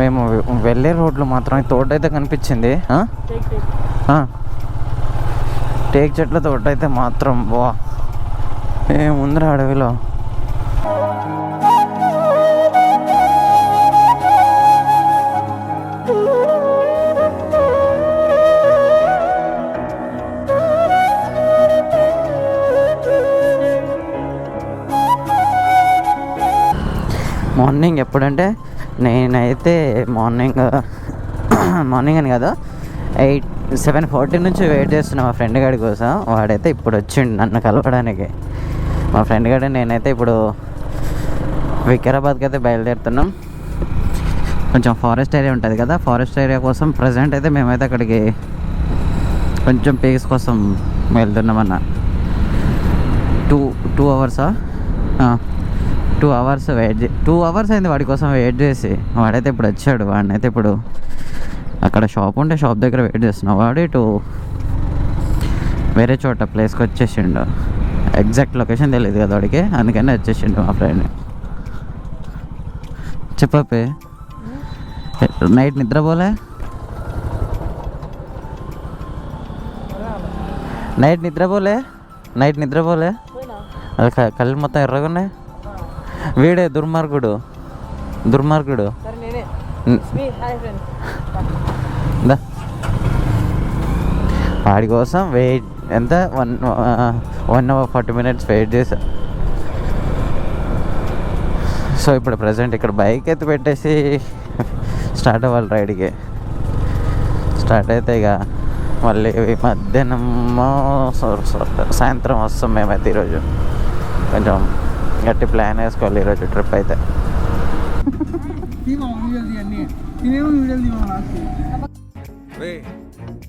మేము వెళ్ళే రోడ్లు మాత్రం తోట అయితే కనిపించింది. టేక్ చెట్ల తోట అయితే మాత్రం ఏముందిరా అడవిలో. మార్నింగ్ ఎప్పుడంటే నేనైతే మార్నింగ్ అని కాదు 7:40 నుంచి వెయిట్ చేస్తున్నా మా ఫ్రెండ్ గాడి కోసం. వాడైతే ఇప్పుడు వచ్చిండు నన్ను కలవడానికి. మా ఫ్రెండ్ గాడి నేనైతే ఇప్పుడు వికారాబాద్కి అయితే బయలుదేరుతున్నాం. కొంచెం ఫారెస్ట్ ఏరియా ఉంటుంది కదా, ఫారెస్ట్ ఏరియా కోసం ప్రజెంట్ అయితే మేమైతే అక్కడికి కొంచెం పీస్ కోసం వెళ్తున్నామన్న. 2 అవర్సా 2 అవర్స్ 2 అవర్స్ అయింది వాడి కోసం వెయిట్ చేసి. వాడైతే ఇప్పుడు వచ్చాడు. వాడినైతే ఇప్పుడు అక్కడ షాప్ ఉంటే షాప్ దగ్గర వెయిట్ చేస్తున్నావు. వాడు ఇటు వేరే చోట ప్లేస్కి వచ్చేసిండు. ఎగ్జాక్ట్ లొకేషన్ తెలియదు కదా వాడికి, అందుకని వచ్చేసిండు మా ఫ్రెండ్. చెప్పే నైట్ నిద్రపోలే? నైట్ నిద్రపోలే? అది కళ్ళు మొత్తం ఎర్రగున్నాయి. వీడే దుర్మార్గుడు. వాడి కోసం వెయిట్ ఎంత 1 hour 40 minutes వెయిట్ చేసా. సో ఇప్పుడు ప్రజెంట్ ఇక్కడ బైక్ ఎత్తి పెట్టేసి స్టార్ట్ అవ్వాలి రైడ్కి. స్టార్ట్ అయితే ఇక మళ్ళీ మధ్యాహ్నం సాయంత్రం వస్తాం మేమైతే. ఈరోజు కొంచెం గట్టి ప్లాన్ వేసుకోవాలి ఈరోజు ట్రిప్ అయితే.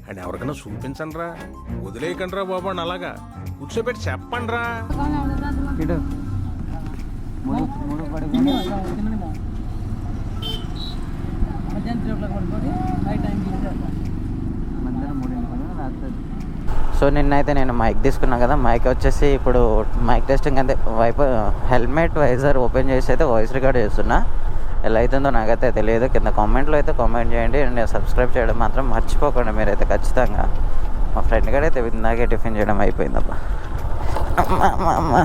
అండ్ ఎవరికైనా చూపించండి రా, వదిలేయకండి రా బాబు అని అలాగా కూర్చోబెట్టి చెప్పండి రా. సో నిన్నైతే నేను మైక్ తీసుకున్నాను కదా, మైక్ వచ్చేసి ఇప్పుడు మైక్ టెస్టింగ్ అంతే హెల్మెట్ వైజర్ ఓపెన్ చేసి అయితే వాయిస్ రికార్డ్ చేస్తున్నా. ఎలా అవుతుందో నాకైతే తెలియదు. కింద కామెంట్లో అయితే కామెంట్ చేయండి. అండ్ సబ్స్క్రైబ్ చేయడం మాత్రం మర్చిపోకండి మీరైతే ఖచ్చితంగా. మా ఫ్రెండ్ కూడా అయితే ఇందాకే టిఫిన్ చేయడం అయిపోయిందబ్బా. అమ్మ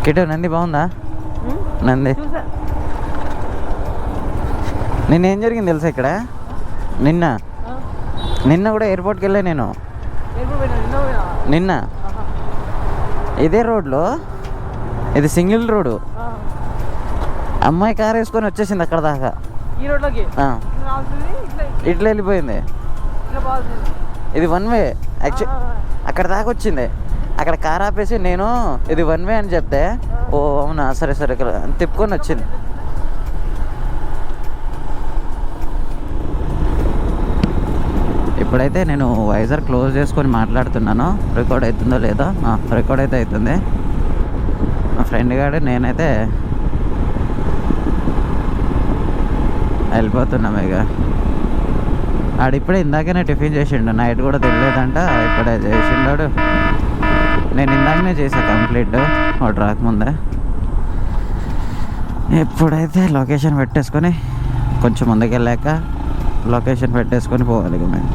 కిటో నంది బాగుందా? నంది నిన్నేం జరిగింది తెలుసా ఇక్కడ? నిన్న కూడా ఎయిర్పోర్ట్కి వెళ్ళా నేను. నిన్న ఇదే రోడ్లో, ఇది సింగిల్ రోడ్డు, అమ్మాయి కారు వేసుకొని వచ్చేసింది అక్కడ దాకా. ఇట్లా వెళ్ళిపోయింది. ఇది 1 way యాక్చువల్. అక్కడ దాకా వచ్చింది. అక్కడ కార్ ఆపేసి నేను ఇది 1 way అని చెప్తే, ఓ అవునా సరే తిప్పుకొని వచ్చింది. ఇప్పుడైతే నేను వైజర్ క్లోజ్ చేసుకొని మాట్లాడుతున్నాను. రికార్డ్ అవుతుందో లేదో? రికార్డ్ అయితే అవుతుంది. మా ఫ్రెండ్ గారు నేనైతే వెళ్ళిపోతున్నాం ఇక. ఆడిప్పుడే ఇందాకనే టిఫిన్ చేసిండు. నైట్ కూడా తెలియదంట, ఇప్పుడే చేసిండాడు. నేను ఇందాకనే చేసా కంప్లీట్ వాడు రాకముందే. ఇప్పుడైతే లొకేషన్ పెట్టేసుకొని కొంచెం ముందుకెళ్ళాక లొకేషన్ పెట్టేసుకొని పోవాలి ఇక మేము.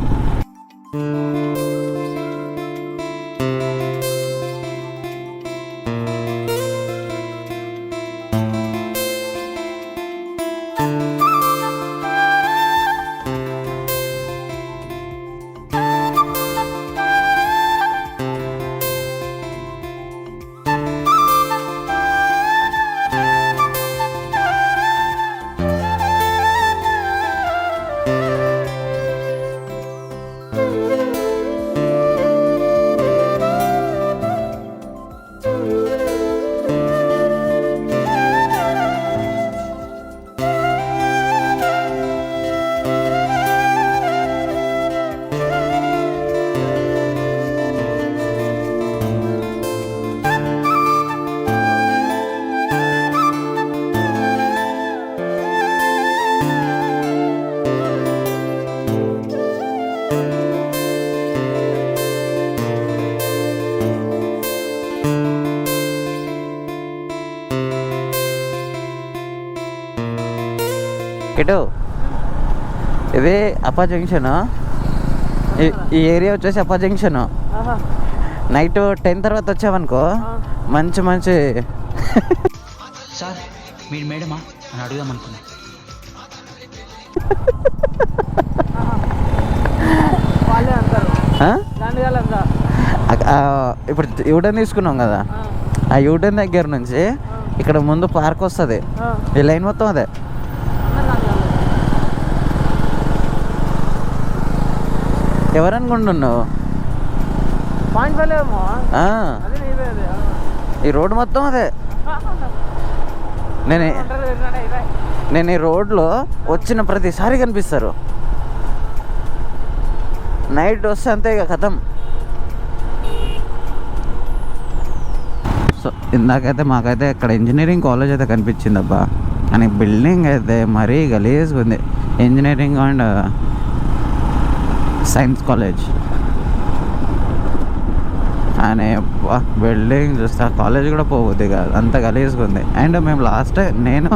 ఇటు ఇది అప్పా జంక్షన్. ఈ ఏరియా వచ్చేసి అప్పా జంక్షన్. నైట్ 10 తర్వాత వచ్చావనుకో మంచి మంచి సార్ మీరు మేడమా అని అడుగుదాం అనుకున్నా. ఇప్పుడు యూటర్న్ తీసుకున్నాం కదా, ఆ యూటర్న్ దగ్గర నుంచి ఇక్కడ ముందు పార్క్ వస్తుంది. ఈ లైన్ మొత్తం అదే. ఎవరనుకుంటున్నావు? ఈ రోడ్డు మొత్తం అదే. నేను ఈ రోడ్లో వచ్చిన ప్రతిసారి కనిపిస్తారు. నైట్ వస్తే అంతే ఇక కథం. సో ఇందాకైతే మాకైతే ఇక్కడ ఇంజనీరింగ్ కాలేజ్ అయితే కనిపించింది అబ్బా. కానీ బిల్డింగ్ అయితే మరీ గలీజ్గా ఉంది. ఇంజనీరింగ్ అండ్ సైన్స్ కాలేజ్ అని బిల్డింగ్ చూస్తే ఆ కాలేజ్ కూడా పోవద్దు కాదు, అంత గలీజ్గా ఉంది. అండ్ మేము లాస్ట్ టైం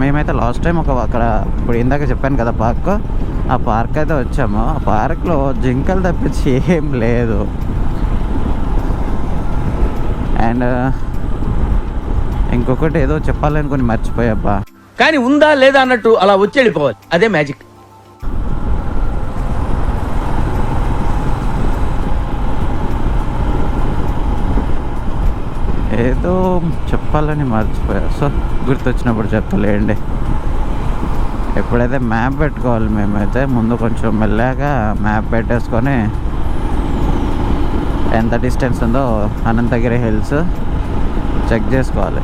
మేమైతే లాస్ట్ టైం అక్కడ ఇప్పుడు ఇందాక చెప్పాను కదా పార్క్, ఆ పార్క్ అయితే వచ్చాము. ఆ పార్క్లో జింకలు తప్పించి ఏం లేదు. అండ్ ఇంకొకటి ఏదో చెప్పాలనుకుని మర్చిపోయాబ్బా. కానీ ఉందా లేదా అన్నట్టు అలా వచ్చి వెళ్ళిపోవాలి, అదే మ్యాజిక్. ఏదో చెప్పాలని మర్చిపోయా. సో గుర్తొచ్చినప్పుడు చెప్తలేండి. ఎప్పుడైతే మ్యాప్ పెట్టుకోవాలి మేమైతే ముందు కొంచెం మెల్లగా మ్యాప్ పెట్టేసుకొని ఎంత డిస్టెన్స్ ఉందో అనంతగిరి హిల్స్ చెక్ చేసుకోవాలి.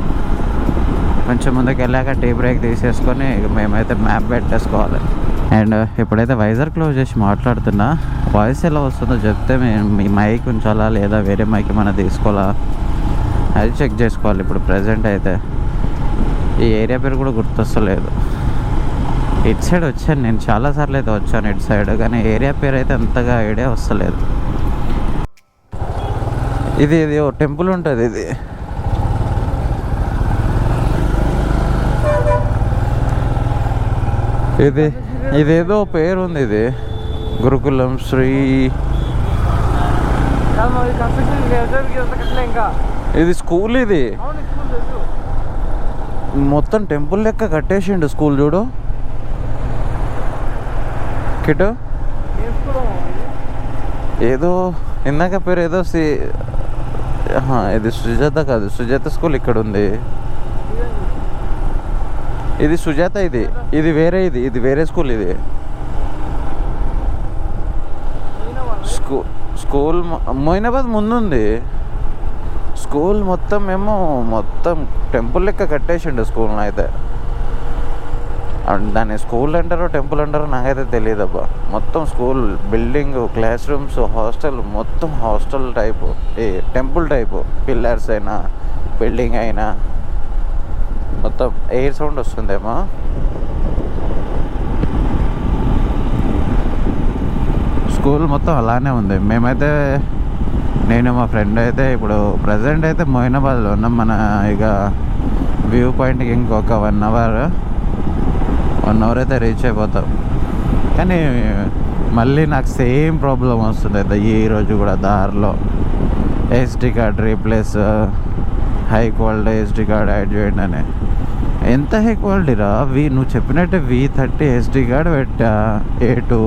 కొంచెం ముందుకు వెళ్ళాక టీ బ్రేక్ తీసేసుకొని మేమైతే మ్యాప్ పెట్టేసుకోవాలి. అండ్ ఎప్పుడైతే వైజాగ్ క్లోజ్ చేసి మాట్లాడుతున్నా వాయిస్ ఎలా వస్తుందో చెప్తే మీ మైక్ ఉంచాలా లేదా వేరే మైక్ ఏమైనా తీసుకోవాలా అది చెక్ చేసుకోవాలి. ఇప్పుడు ప్రజెంట్ అయితే ఈ ఏరియా పేరు కూడా గుర్తొస్తలేదు. ఇటు సైడ్ వచ్చాను నేను చాలాసార్లు అయితే వచ్చాను ఇటు సైడ్, కానీ ఏరియా పేరు అయితే అంతగా ఐడియా వస్తలేదు. ఇది ఓ టెంపుల్ ఉంటుంది. ఇదేదో పేరు ఉంది. ఇది గురుకులం శ్రీ, ఇది స్కూల్. ఇది మొత్తం టెంపుల్ లెక్క కట్టేసిండు స్కూల్. చూడు కిటు ఏదో ఇందాక పేరు ఏదో ఇది సుజాత కాదు, సుజాత స్కూల్ ఇక్కడ ఉంది. ఇది సుజాత, ఇది వేరే, ఇది వేరే స్కూల్. ఇది స్కూల్ మొయినాబాద్ ముందుంది. స్కూల్ మొత్తం టెంపుల్ లెక్క కట్టేసిండు స్కూల్ని అయితే. దాన్ని స్కూల్ అంటారో టెంపుల్ అంటారో నాకైతే తెలియదు అబ్బా. మొత్తం school building, class rooms, hostel, మొత్తం hostel type, temple type. Pillars అయినా బిల్డింగ్ అయినా మొత్తం ఎయిర్ సౌండ్ వస్తుందేమో. స్కూల్ మొత్తం అలానే ఉంది. మేమైతే నేను మా ఫ్రెండ్ అయితే ఇప్పుడు ప్రజెంట్ అయితే మొయినాబాద్లో ఉన్నాం. మన ఇక వ్యూ పాయింట్కి ఇంకొక 1 అవర్ అయితే రీచ్ అయిపోతాం. కానీ మళ్ళీ నాకు సేమ్ ప్రాబ్లం వస్తుంది అయితే ఈరోజు కూడా దారిలో. SD card replace, high quality SD curd add చేయండి అని. ఎంత హై క్వాలిటీ రా! నువ్వు చెప్పినట్టే V30 ఎస్డి కార్డ్ పెట్టా, A2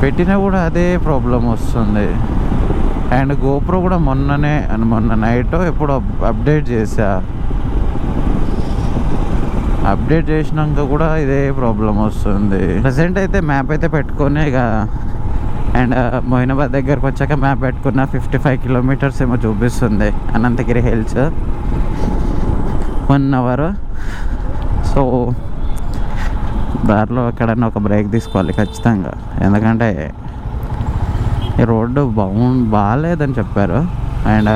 పెట్టినా కూడా అదే ప్రాబ్లం వస్తుంది. అండ్ గోప్రో కూడా మొన్న నైట్ ఎప్పుడు అప్డేట్ చేసా. అప్డేట్ చేసినాక కూడా ఇదే ప్రాబ్లం వస్తుంది. ప్రజెంట్ అయితే మ్యాప్ అయితే పెట్టుకొని ఇక అండ్ మొయినాబాద్ దగ్గరకు వచ్చాక మ్యాప్ పెట్టుకున్న 55 కిలోమీటర్స్ ఏమో చూపిస్తుంది అనంతగిరి హిల్స్. 1 అవర్. సో దారిలో ఎక్కడన్నా ఒక బ్రేక్ తీసుకోవాలి ఖచ్చితంగా. ఎందుకంటే ఈ రోడ్డు బాగాలేదని చెప్పారు. అండ్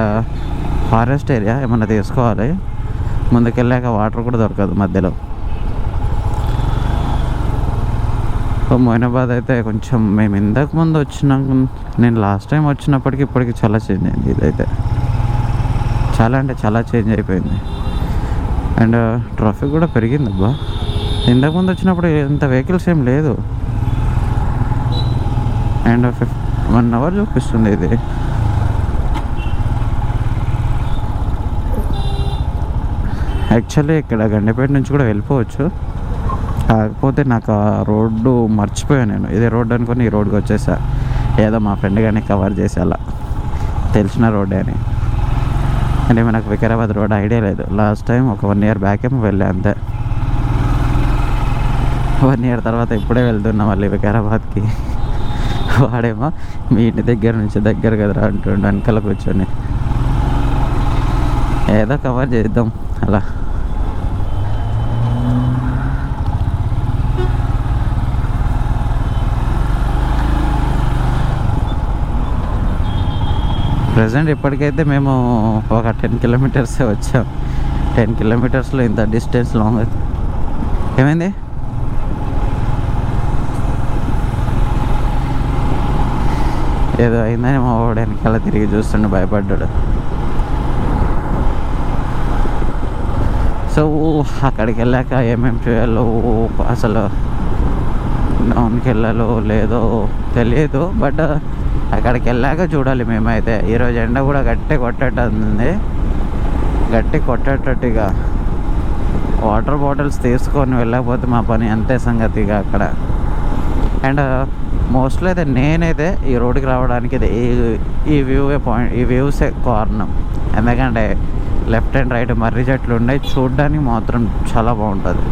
ఫారెస్ట్ ఏరియా ఏమన్నా తీసుకోవాలి. ముందుకెళ్ళాక వాటర్ కూడా దొరకదు మధ్యలో. సో మొయినాబాద్ అయితే కొంచెం మేము ఇంతకు ముందు వచ్చినాక, నేను లాస్ట్ టైం వచ్చినప్పటికి ఇప్పటికి చాలా చేంజ్ అయింది. ఇదైతే చాలా అంటే చాలా చేంజ్ అయిపోయింది. అండ్ ట్రాఫిక్ కూడా పెరిగింది అబ్బా. ఇంతకుముందు వచ్చినప్పుడు ఇంత వెహికల్స్ ఏం లేదు. అండ్ 1 అవర్ చూపిస్తుంది ఇది. యాక్చువల్లీ ఇక్కడ గండిపేట నుంచి కూడా వెళ్ళిపోవచ్చు, కాకపోతే నాకు ఆ రోడ్డు మర్చిపోయాను నేను. ఇదే రోడ్డు అనుకుని ఈ రోడ్డుకి వచ్చేసా. ఏదో మా ఫ్రెండ్ కానీ కవర్ చేసి అలా తెలిసిన రోడ్డే అని. అంటే మనకు వికారాబాద్ రోడ్ ఐడియా లేదు. లాస్ట్ టైం ఒక 1 ఇయర్ బ్యాక్ ఏమో వెళ్ళా అంతే. 1 ఇయర్ తర్వాత ఇప్పుడే వెళ్తున్నా మళ్ళీ వికారాబాద్కి. వాడేమో మీ ఇంటి దగ్గర నుంచి దగ్గర కదరా అంటుండే వెనకాల కూర్చొని. ఏదో కవర్ చేద్దాం అలా. ప్రజెంట్ ఇప్పటికైతే మేము ఒక 10 కిలోమీటర్సే వచ్చాం. 10 కిలోమీటర్స్లో ఇంత డిస్టెన్స్ లాంగ్. ఏమైంది? ఏదో అయిందని మా వాడు వెనకాల తిరిగి చూస్తుండే, భయపడ్డాడు. సో అక్కడికి వెళ్ళాక ఏమేమి చేయాలో అసలు డౌన్కి వెళ్ళాలో లేదో తెలియదు. బట్ అక్కడికి వెళ్ళాక చూడాలి. మేమైతే ఈరోజు ఎండ కూడా గట్టి కొట్టేటట్టుంది, గట్టి కొట్టేటట్టుగా. వాటర్ బాటిల్స్ తీసుకొని వెళ్ళకపోతే మా పని అంతే సంగతిగా అక్కడ. అండ్ మోస్ట్లీ అయితే నేనైతే ఈ రోడ్డుకి రావడానికి ఈ వ్యూవే పాయింట్, ఈ వ్యూసే కారణం. ఎందుకంటే లెఫ్ట్ అండ్ రైట్ మర్రి చెట్లు ఉన్నాయి, చూడడానికి మాత్రం చాలా బాగుంటుంది.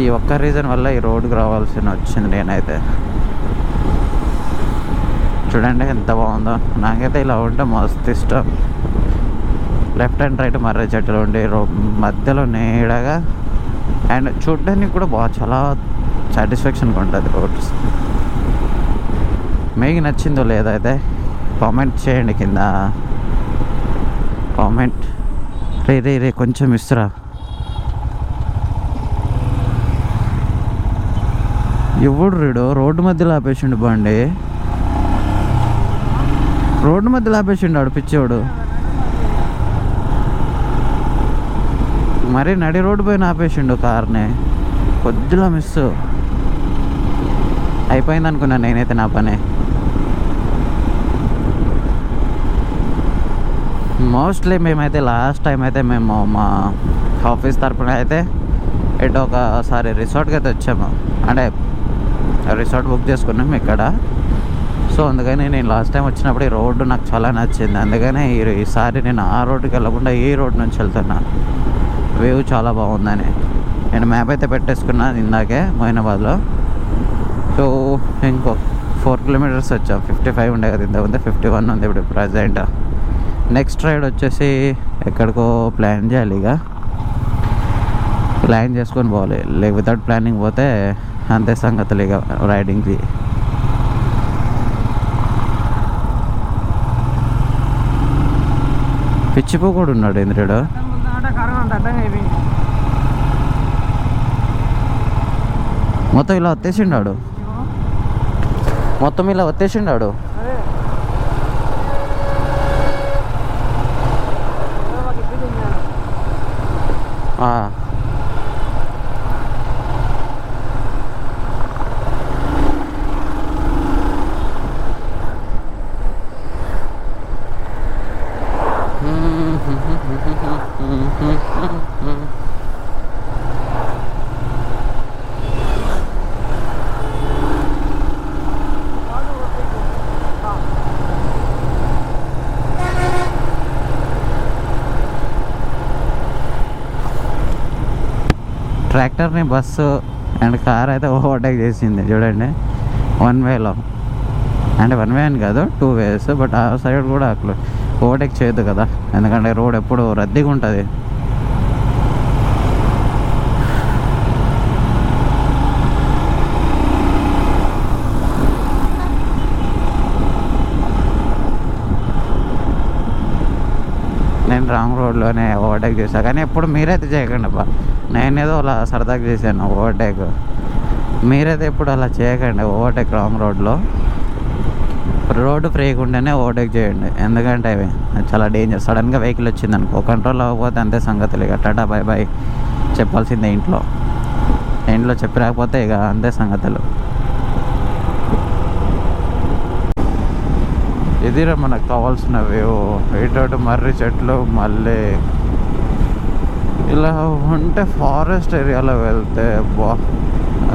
ఈ ఒక్క రీజన్ వల్ల ఈ రోడ్డుకి రావాల్సి వచ్చింది నేనైతే. చూడండి ఎంత బాగుందో. నాకైతే ఇలా ఉంటే మస్తు ఇష్టం. లెఫ్ట్ అండ్ రైట్ మర్రి చెట్లు ఉండి మధ్యలో నీడగా, అండ్ చూడడానికి కూడా చాలా సాటిస్ఫాక్షన్గా ఉంటుంది రోడ్స్. మీకు నచ్చిందో లేదో అయితే కామెంట్ చేయండి కింద. కామెంట్. రే కొంచెం ఇస్తురా. ఎవడు రీడు రోడ్డు మధ్యలో ఆపేసిండు బండి. రోడ్డు మధ్యలో ఆపేసిండు ఆడు పిచ్చోడు. మరి నడి రోడ్డు పైన ఆపేసిండు కార్ని. కొద్దిగా మిస్ అయిపోయింది అనుకున్నాను నేనైతే నా పని. మోస్ట్లీ మేమైతే లాస్ట్ టైం అయితే మేము మా ఆఫీస్ తరపున అయితే ఎటు ఒకసారి రిసార్ట్కి అయితే వచ్చాము. అంటే రిసార్ట్ బుక్ చేసుకున్నాం ఇక్కడ. సో అందుకని నేను లాస్ట్ టైం వచ్చినప్పుడు ఈ రోడ్డు నాకు చాలా నచ్చింది. అందుకని ఈసారి నేను ఆ రోడ్డుకి వెళ్ళకుండా ఈ రోడ్ నుంచి వెళ్తున్నా. వ్యూ చాలా బాగుందని నేను మ్యాప్ అయితే పెట్టేసుకున్నాను ఇందాకే మొయినాబాద్లో. సో ఇంకో 4 కిలోమీటర్స్ వచ్చాం. 55 ఉండే కదా ఇంతకుముందు, 51 ఉంది ఇప్పుడు ప్రజెంట్. నెక్స్ట్ రైడ్ వచ్చేసి ఎక్కడికో ప్లాన్ చేయాలి. ఇక ప్లాన్ చేసుకొని పోవాలి. వితౌట్ ప్లానింగ్ పోతే అంతే సంగతులు ఇక రైడింగ్కి. పిచ్చిపో కూడా ఉన్నాడు ఇంద్రుడు. మొత్తం ఇలా వచ్చేసిండాడు. మొత్తం ఇలా వచ్చేసిండాడు. ట్రాక్టర్ని బస్సు అండ్ కార్ అయితే ఓవర్టేక్ చేసింది చూడండి 1 వేలో. అంటే 1 వే అని కాదు 2 వేస్. బట్ ఆ సైడ్ కూడా అక్కడ ఓవర్టేక్ చేయొద్దు కదా, ఎందుకంటే రోడ్ ఎప్పుడు రద్దీగా ఉంటుంది. నేను రాంగ్ రోడ్లోనే ఓవర్టేక్ చేశాను. కానీ ఎప్పుడు మీరైతే చేయకండి అబ్బా. నేనేదో అలా సరదాగా చేశాను ఓవర్టేక్. మీరైతే ఎప్పుడు అలా చేయకండి ఓవర్టేక్ రాంగ్ రోడ్లో. రోడ్డు ఫ్రీగా ఉంటేనే ఓవర్టేక్ చేయండి. ఎందుకంటే అది చాలా డేంజర్. సడన్గా వెహికల్ వచ్చింది అనుకో, కంట్రోల్ అవ్వకపోతే అంతే సంగతులు. ఇక టాటా బాయ్ బాయ్ చెప్పాల్సిందే ఇంట్లో చెప్పి రాకపోతే ఇక అంతే సంగతులు. ఇదిరా మనకు కావాల్సిన వ్యూ. ఇటు మర్రి చెట్లు, మళ్ళీ ఇలా ఉంటే ఫారెస్ట్ ఏరియాలో వెళ్తే బా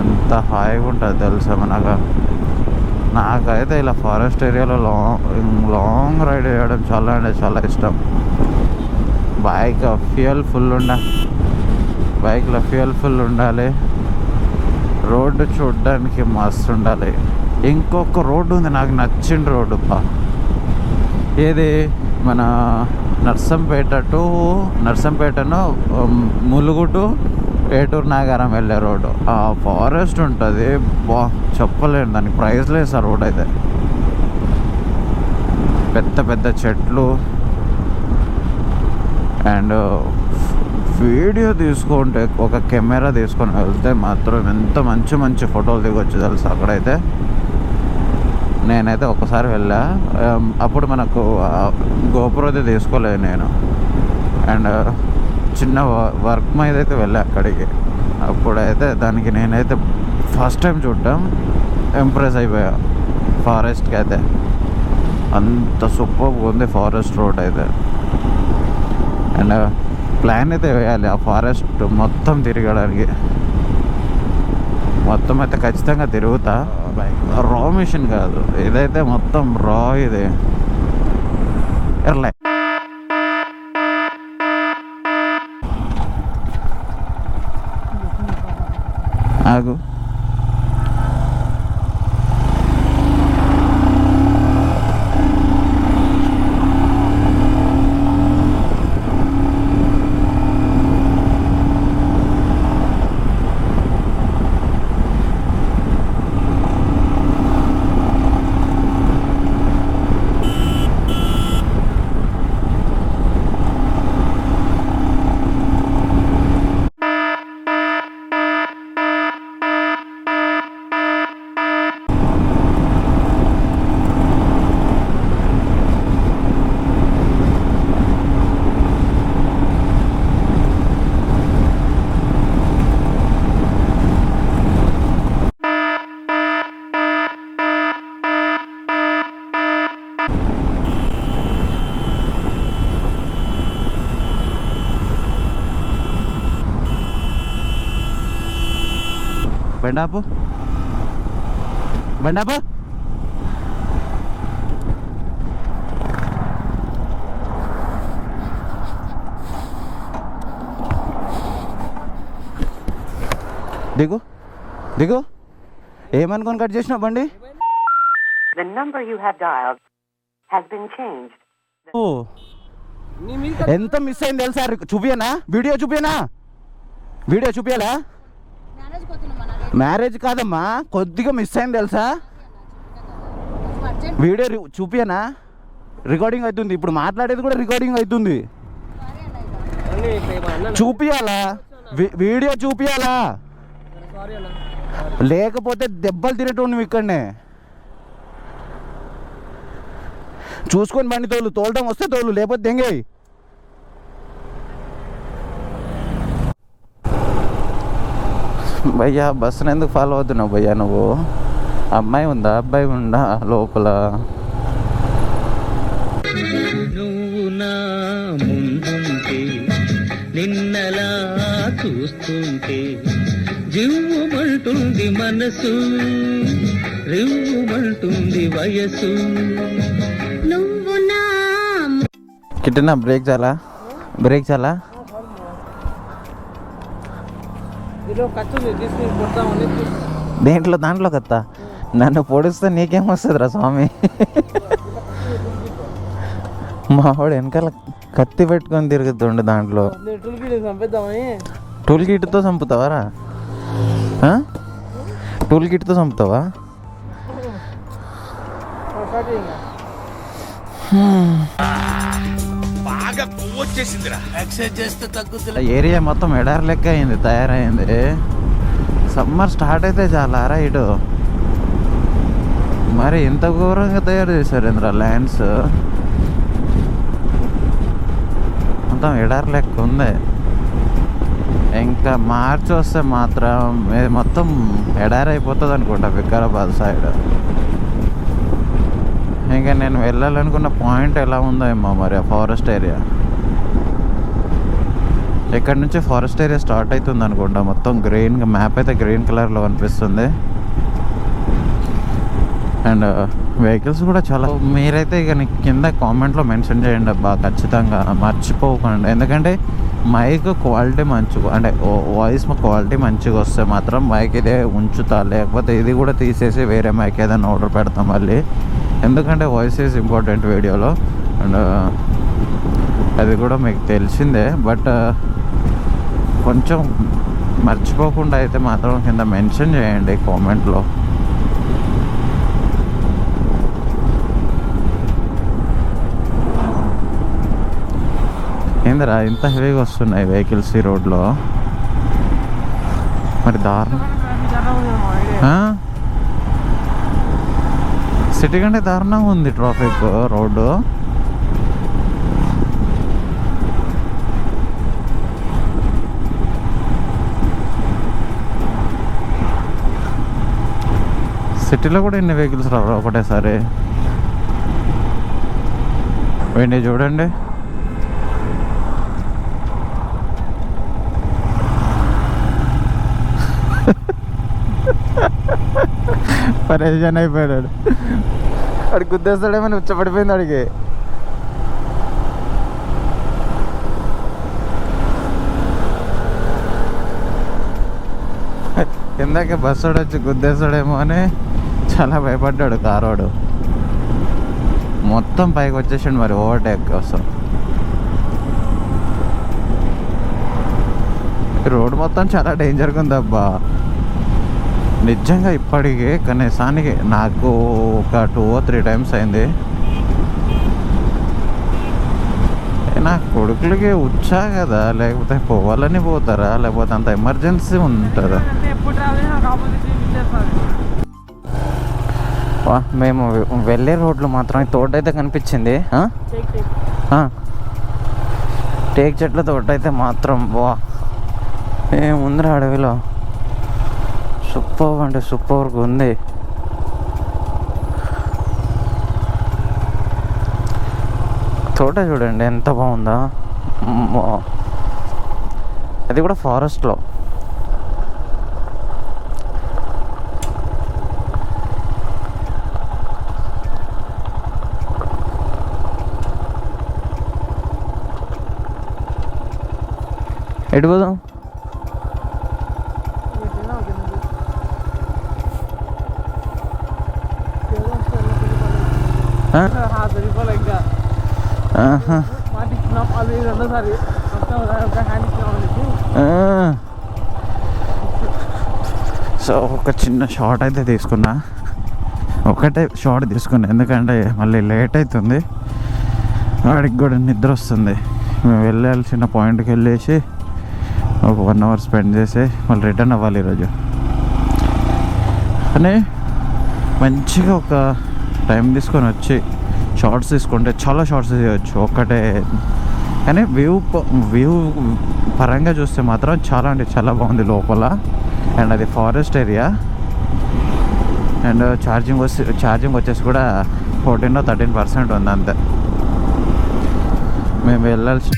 ఎంత హాయిగా ఉంటుంది తెలుసా మనకు. నాకైతే ఇలా ఫారెస్ట్ ఏరియాలో లాంగ్ రైడ్ చేయడం చాలా అంటే చాలా ఇష్టం. బైక్లో ఫ్యూయల్ ఫుల్ ఉండాలి. రోడ్డు చూడడానికి మస్తు ఉండాలి. ఇంకొక రోడ్డు ఉంది నాకు నచ్చిన రోడ్డు ఏది, మన నర్సంపేటను ములుగు టు ఏటూరు నాగారం వెళ్ళే రోడ్డు. ఆ ఫారెస్ట్ ఉంటుంది బా, చెప్పలేను, దానికి ప్రైస్ లేదు సార్. రోడ్ అయితే పెద్ద పెద్ద చెట్లు. అండ్ వీడియో తీసుకుంటే ఒక కెమెరా తీసుకొని వెళ్తే మాత్రం ఎంత మంచి మంచి ఫోటోలు దిగొచ్చు తెలుసు అక్కడైతే. నేనైతే ఒకసారి వెళ్ళా, అప్పుడు మనకు గోపురం తీసుకోలేదు నేను. అండ్ చిన్న వర్క్ మీద అయితే వెళ్ళా అక్కడికి. అప్పుడైతే దానికి నేనైతే ఫస్ట్ టైం చూడటం ఇంప్రెస్ అయిపోయా. ఫారెస్ట్కి అయితే అంత సూపర్గా ఉంది ఫారెస్ట్ రోడ్ అయితే. అండ్ ప్లాన్ అయితే వేయాలి ఆ ఫారెస్ట్ మొత్తం తిరగడానికి. మొత్తం అయితే ఖచ్చితంగా తిరుగుతా. రా మిషన్ కాదు ఇదైతే, మొత్తం రా. ఇది ఎర్లై ఆగు. బండాపు దిగు. ఏమనుకొని కట్ చేసినావు బండి? The number you have dialed has been changed. ఓ ఎంత మిస్ అయింది తెలుసా? చూపియనా? వీడియో చూపియాలా? మ్యారేజ్ కాదమ్మా, కొద్దిగా మిస్ అయింది తెలుసా? వీడియో చూపియనా? రికార్డింగ్ అవుతుంది ఇప్పుడు, మాట్లాడేది కూడా రికార్డింగ్ అవుతుంది. చూపియాలా? వీడియో చూపియాలా? లేకపోతే దెబ్బలు తినేటోడు నువ్వు ఇక్కడనే. చూసుకొని బండి తోలటం వస్తే తోలు, లేకపోతే దెంగేయి. భయ్యా బస్సును ఎందుకు ఫాలో అవుతున్నావు భయ్యా నువ్వు? అమ్మాయి ఉందా అబ్బాయి ఉందా లోపల? నువ్వు నా ముందుంటే నిన్నలా చూస్తుంటే జివ్వుమంటుంది మనసు, రివ్వుమంటుంది వయసు. నువ్వు నా కిట్టనా బ్రేక్ చాలా దాంట్లో కత్త నన్ను పొడిస్తే నీకేమొస్తుంది రా స్వామి? మావాడు వెనకాల కత్తి పెట్టుకొని తిరుగుతుండే దాంట్లో. టూల్ కిట్తో చంపుతావారా? టూల్ కిట్తో చంపుతావా? ఏరియా మొత్తం ఎడారి లెక్క అయింది, తయారైంది. సమ్మర్ స్టార్ట్ అయితే చాలా రైడ్. మరి ఇంత ఘోరంగా తయారు చేశారు ఇంద్ర ల్యాండ్స్. మొత్తం ఎడారి లెక్క ఉంది. ఇంకా మార్చి వస్తే మాత్రం ఇది మొత్తం ఎడారి అయిపోతుంది అనుకుంటా వికారాబాద్ సైడ్. ఇంకా నేను వెళ్ళాలనుకున్న పాయింట్ ఎలా ఉందో ఏమో మరి, ఆ ఫారెస్ట్ ఏరియా. ఇక్కడ నుంచి ఫారెస్ట్ ఏరియా స్టార్ట్ అవుతుంది అనుకుంటా. మొత్తం గ్రీన్, మ్యాప్ అయితే గ్రీన్ కలర్లో కనిపిస్తుంది. అండ్ వెహికల్స్ కూడా చాలా. మీరైతే ఇక కింద కామెంట్లో మెన్షన్ చేయండి అబ్బా, ఖచ్చితంగా మర్చిపోకండి. ఎందుకంటే మైక్ క్వాలిటీ మంచిగా, అంటే వాయిస్ క్వాలిటీ మంచిగా వస్తే మాత్రం మైక్ ఇదే ఉంచుతా, లేకపోతే ఇది కూడా తీసేసి వేరే మైక్ ఏదైనా ఆర్డర్ పెడతాం మళ్ళీ. ఎందుకంటే వాయిస్ ఈజ్ ఇంపార్టెంట్ వీడియోలో. అండ్ అది కూడా మీకు తెలిసిందే. బట్ కొంచెం మర్చిపోకుండా అయితే మాత్రం కింద మెన్షన్ చేయండి కామెంట్లో. ఏందిరా ఇంత హెవీగా వస్తున్నాయి వెహికల్స్ ఈ రోడ్లో? మరి దారుణం, సిటీ కంటే దారుణంగా ఉంది ట్రాఫిక్ రోడ్డు. సిటీలో కూడా ఎన్ని వెహికల్స్ రావు ఒకటేసారి. వెండి చూడండి, పరేషాన్ అయిపోయాడు. వాడికి గుద్దేస్తాడేమో ఉచ్చపడిపోయింది వాడికి. ఇందాక బస్సు వాడు వచ్చి గుద్దేస్తాడేమో అని చాలా భయపడ్డాడు కారోడు. మొత్తం పైకి వచ్చేసిండు మరి ఓవర్టేక్ కోసం. రోడ్ మొత్తం చాలా డేంజర్గా ఉంది అబ్బా నిజంగా. ఇప్పటికే కనీసానికి నాకు ఒక 2 or 3 times అయింది. నా కొడుకులకి వచ్చా కదా, లేకపోతే పోవాలని పోతారా, లేకపోతే అంత ఎమర్జెన్సీ ఉంటుందా? మేము వెళ్ళే రోడ్లు మాత్రం తోట అయితే కనిపించింది. టేక్ చెట్ల తోట అయితే మాత్రం వా ఏముందిరా అడవిలో. సూపర్ అంటే సూపర్గా ఉంది. తోట చూడండి ఎంత బాగుందా. అది కూడా ఫారెస్ట్లో. ఎటు పోదాం? సో ఒక చిన్న షార్ట్ అయితే తీసుకున్నా, ఒకటే షార్ట్ తీసుకున్నా ఎందుకంటే మళ్ళీ లేట్ అవుతుంది. వాడికి కూడా నిద్ర వస్తుంది. మేము వెళ్ళాల్సిన పాయింట్కి వెళ్ళేసి ఒక 1 hour స్పెండ్ చేసి మళ్ళీ రిటర్న్ అవ్వాలి ఈరోజు. కానీ మంచిగా ఒక టైం తీసుకొని వచ్చి షార్ట్స్ తీసుకుంటే చాలా షార్ట్స్ చేయవచ్చు ఒక్కటే. కానీ వ్యూ పరంగా చూస్తే మాత్రం చాలా అంటే చాలా బాగుంది లోపల. అండ్ అది ఫారెస్ట్ ఏరియా. అండ్ ఛార్జింగ్ వచ్చేసి కూడా 14 or 13% ఉంది అంతే. మేము వెళ్ళాల్సి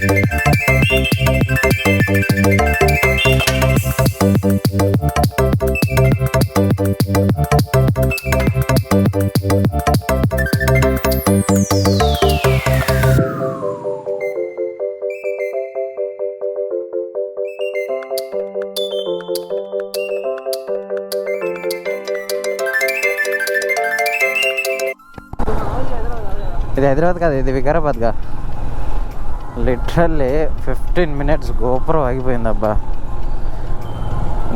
ఇది హైదరాబాద్ కాదు, ఇది వికారాబాద్గా. లిటరల్లీ 15 minutes గోపురం ఆగిపోయింది అబ్బా.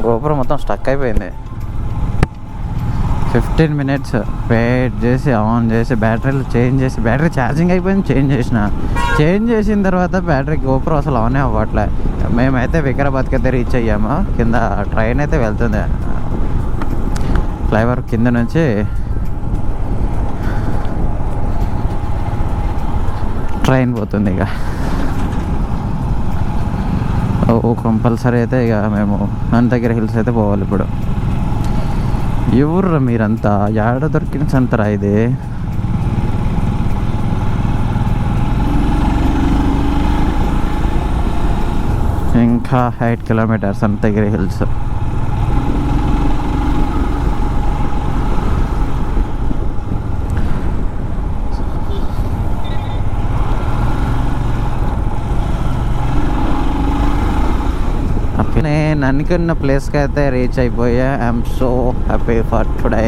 గోపురం మొత్తం స్టక్ అయిపోయింది. 15 minutes వెయిట్ చేసి ఆన్ చేసి బ్యాటరీలు చేంజ్ చేసి, బ్యాటరీ ఛార్జింగ్ అయిపోయింది, చేంజ్ చేసిన తర్వాత బ్యాటరీ గోపురం అసలు ఆనే అవ్వట్లే. మేమైతే వికారాబాద్కి అయితే రీచ్ అయ్యాము. కింద ట్రైన్ అయితే వెళ్తుంది, ఫ్లైఓవర్ కింద నుంచి ట్రైన్ పోతుంది. ఇక కంపల్సరీ అయితే ఇక మేము అనంతగిరి హిల్స్ అయితే పోవాలి ఇప్పుడు. ఎవర్రా మీరంతా, ఏడ దొరికిన సంతరా ఇది? ఇంకా 8 కిలోమీటర్స్ అనంతగిరి హిల్స్. నేను అనుకున్న ప్లేస్కి అయితే రీచ్ అయిపోయా. I'm so happy for today.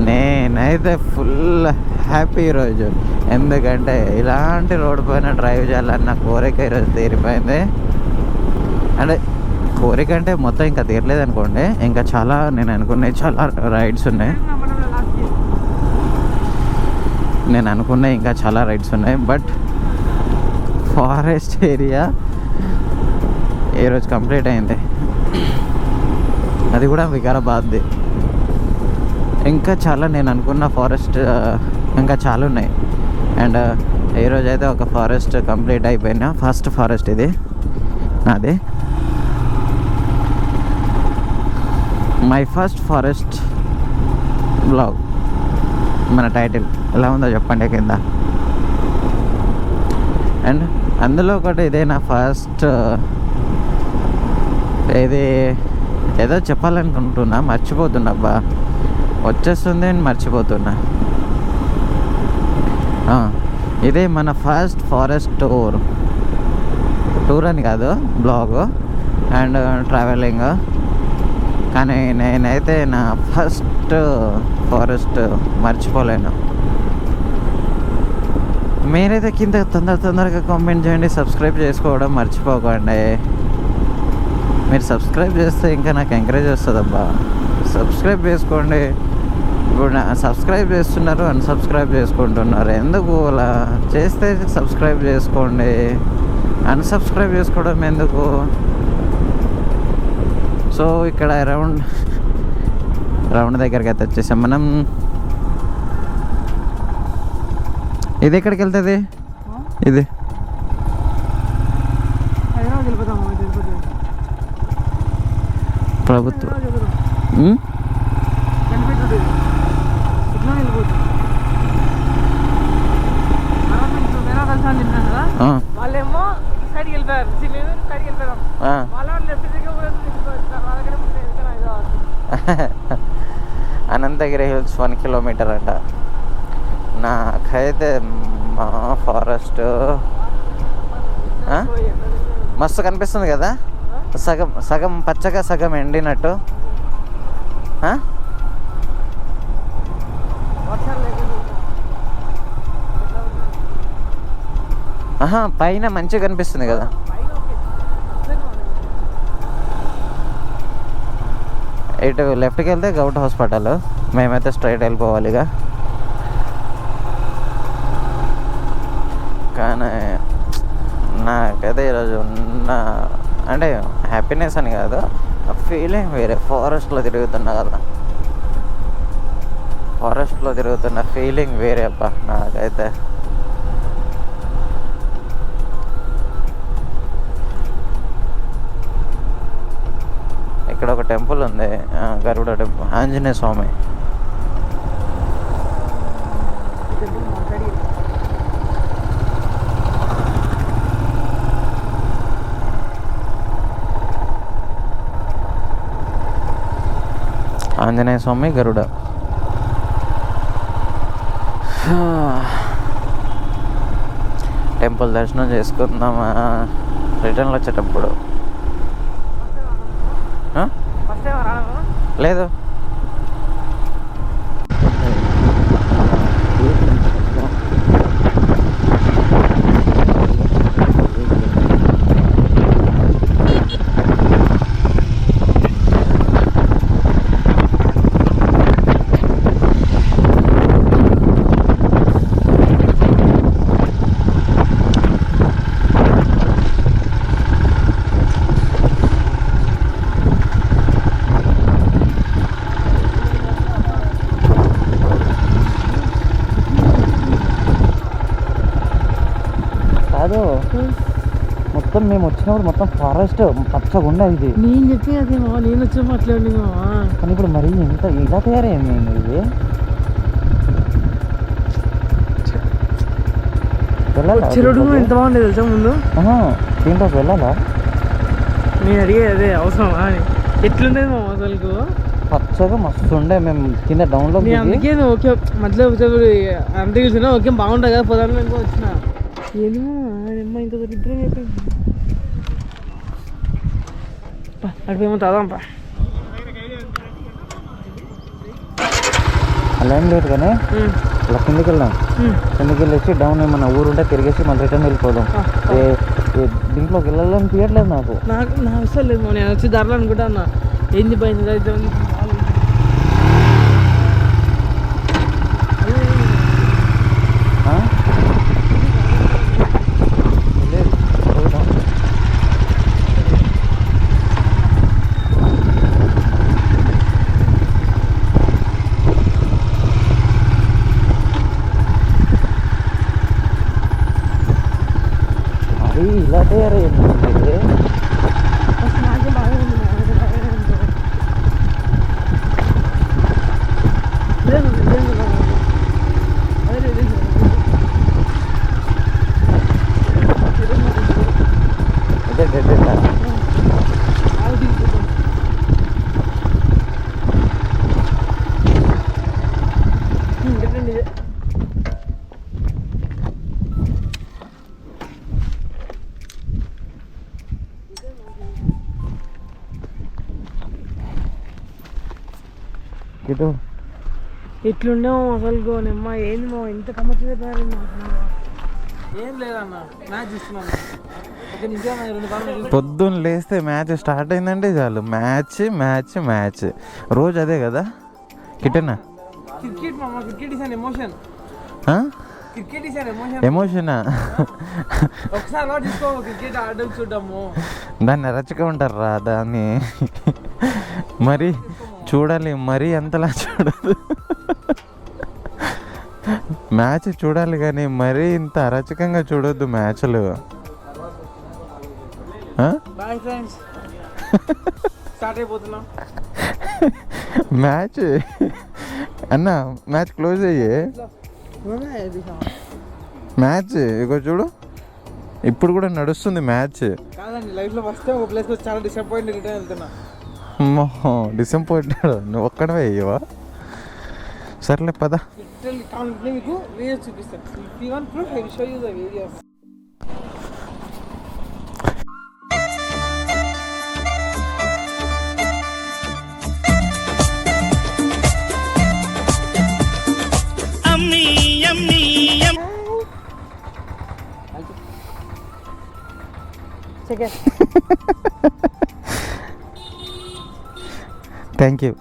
నేనైతే ఫుల్ హ్యాపీ ఈరోజు. ఎందుకంటే ఇలాంటి రోడ్డు పైన డ్రైవ్ చేయాలన్న కోరిక ఈరోజు తీరిపోయింది. అంటే కోరిక అంటే మొత్తం ఇంకా తీరలేదు అనుకోండి, ఇంకా చాలా నేను అనుకునే చాలా రైడ్స్ ఉన్నాయి. ఇంకా చాలా రైడ్స్ ఉన్నాయి. బట్ ఫారెస్ట్ ఏరియా ఈరోజు కంప్లీట్ అయింది. అది కూడా వికారాబాద్ది. ఇంకా చాలా నేను అనుకున్న ఫారెస్ట్ ఇంకా చాలా ఉన్నాయి. అండ్ ఈరోజు అయితే ఒక ఫారెస్ట్ కంప్లీట్ అయిపోయినా. ఫస్ట్ ఫారెస్ట్ ఇది నాది. My first forest blog. మన టైటిల్ ఎలా ఉందో చెప్పండి కింద. అండ్ అందులో ఒకటి ఇదే నా ఫస్ట్. ఇది ఏదో చెప్పాలనుకుంటున్నా, మర్చిపోతున్నా. అబ్బా వచ్చేస్తుంది అని మర్చిపోతున్నా. ఇదే మన ఫస్ట్ ఫారెస్ట్ టూర్ అని కాదు, బ్లాగ్ అండ్ ట్రావెలింగ్. కానీ నేనైతే నా ఫస్ట్ ఫారెస్ట్ మర్చిపోలేను. మీరైతే కింద తొందరగా కామెంట్ చేయండి. సబ్స్క్రైబ్ చేసుకోవడం మర్చిపోకండి. మీరు సబ్స్క్రైబ్ చేస్తే ఇంకా నాకు ఎంకరేజ్ వస్తుంది. అబ్బా సబ్స్క్రైబ్ చేసుకోండి. ఇప్పుడు సబ్స్క్రైబ్ చేస్తున్నారు, అన్సబ్స్క్రైబ్ చేసుకుంటున్నారు. ఎందుకు అలా చేస్తే సబ్స్క్రైబ్ చేసుకోండి, అన్సబ్స్క్రైబ్ చేసుకోవడం ఎందుకు? సో ఇక్కడ రౌండ్ దగ్గరికి అయితే వచ్చేసాం మనం. ఇది ఎక్కడికి వెళ్తుంది? ఇది ప్రభుత్వం. వాళ్ళేమో సైడ్కి వెళ్ళిపోయారు. సైడ్కి వెళ్ళిపోయాం. అనంతగిరి హిల్స్ 1 కిలోమీటర్ అంట. నాకైతే మా ఫారెస్ట్ మస్తు కనిపిస్తుంది కదా, సగం పచ్చగా సగం ఎండినట్టు. పైన మంచిగా కనిపిస్తుంది కదా. ఇటు లెఫ్ట్కి వెళ్తే గౌట్ హాస్పిటల్. మేమైతే స్ట్రైట్ వెళ్ళిపోవాలి ఇక. కానీ నాకైతే ఈరోజు ఉన్న అంటే హ్యాపీనెస్ అని కాదు, ఫీలింగ్ వేరే. ఫారెస్ట్లో తిరుగుతున్నా కదా, ఫారెస్ట్లో తిరుగుతున్న ఫీలింగ్ వేరే అబ్బా నాకైతే. ఇక్కడ ఒక టెంపుల్ ఉంది, గరుడ టెంపుల్, ఆంజనేయ స్వామి. ఆంజనేయ స్వామి గరుడ. టెంపుల్ దర్శనం చేసుకుందామా రిటర్న్లో వచ్చేటప్పుడు? లేదు, కాదు మొత్తం మేము వచ్చినప్పుడు మొత్తం ఫారెస్ట్ పచ్చగా ఉండే ఇది. నేను చెప్పి అదే మావా, నేను వచ్చినప్పుడు అట్లా ఉండింది మావా. కానీ ఇప్పుడు మరి ఇంత ఇలా తయారైంది ఇది. వెళ్ళాలా చెరుడు ఎంత బాగుండేది తెలుసా ముందు. దీంట్లోకి వెళ్ళాలా? నేను అడిగే అదే అవసరమా అని. ఎట్లుండేది మావా అసలు పచ్చగా మస్తు ఉండే. మేము కింద డౌన్లో నేను అందుకే ఓకే మధ్యలో అంత చూసినా ఓకే బాగుంటుంది కదా పొద్దున్న ఇంకో వచ్చిన ఏమో ఇంకా ఇద్దరం అయిపోయింది. అడిపోయేమో తాదాంపా. అలా ఏం లేదు కానీ అలా కిందకి వెళ్దాం. కిందకి వెళ్ళేసి డౌన్ ఏమన్నా ఊరు ఉంటే తిరిగేసి మళ్ళీ రిటర్న్ వెళ్ళిపోదాం. దీంట్లోకి వెళ్ళాలనిపించట్లేదు నాకు. నా అవసరం లేదు మా, నేను వచ్చి ధరలు అనుకుంటా అన్న ఏంది పోయింది అయితే ఇలా తయారయ్యింది. ఇట్లుండేమో అసలు నిమ్మ ఏంది మా ఇంత కమ్మచ్చి ఏం లేదన్న మ్యాచ్ చూస్తున్నాను. పొద్దున్న లేస్తే మ్యాచ్ స్టార్ట్ అయిందంటే చాలు మ్యాచ్ మ్యాచ్ మ్యాచ్ రోజు అదే కదా కిటనా. క్రికెట్ మామ, cricket is an emotion. Cricket is an emotion. ఎమోషనా? ఒకసారి చూసుకో క్రికెట్ ఆడడం చూడము. దాన్ని రచక ఉంటారా దాన్ని మరి చూడాలి, మరీ అంతలా చూడదు. మ్యాచ్ చూడాలి కానీ మరీ ఇంత అరచకంగా చూడొద్దు మ్యాచ్లు. బాయ్ ఫ్రెండ్స్, స్టార్ట్ అయిపోతున్నాం మ్యాచ్. అన్న మ్యాచ్ క్లోజ్ అయ్యే. మ్యాచ్ ఇగో చూడు ఇప్పుడు కూడా నడుస్తుంది మ్యాచ్. కాదండి లైఫ్లో ఫస్ట్ టైం ఒక ప్లేస్కి వచ్చి చాలా డిసప్పాయింట్ రిటర్న్ వెళ్తున్నా. డిసప్పాయింటెడ్ నువ్వు ఒక్కడవే అయ్యవా? సర్లే పద. మీకు వీడియోస్ చూపిస్తాను. If you want proof I will show you the videos. Thank you.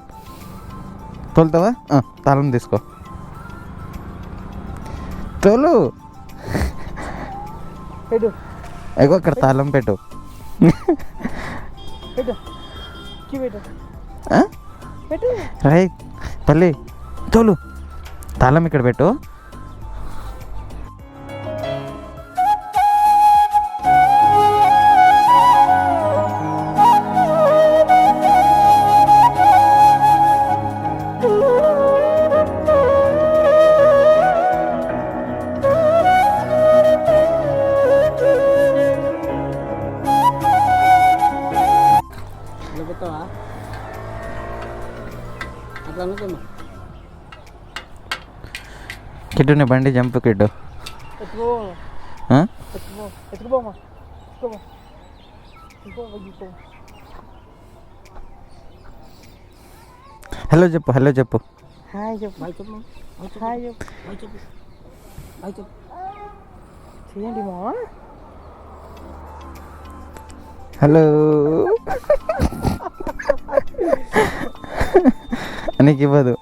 తోలుతావా? తాళం తీసుకో. తోలు. పెట్టు. ఎగో అక్కడ తాళం పెట్టు. పెట్టు. పెట్టు. రైట్ తల్లి తోలు. తాళం ఇక్కడ పెట్టు. కిట్టు నీ బండి జంప్ కిట్టు. హలో చెప్పు, హలో చెప్పు. హాయ్ చెప్పు. హాయ్ చెప్పు. చేయండి మా. హలో. నీకు ఇవ్వదు.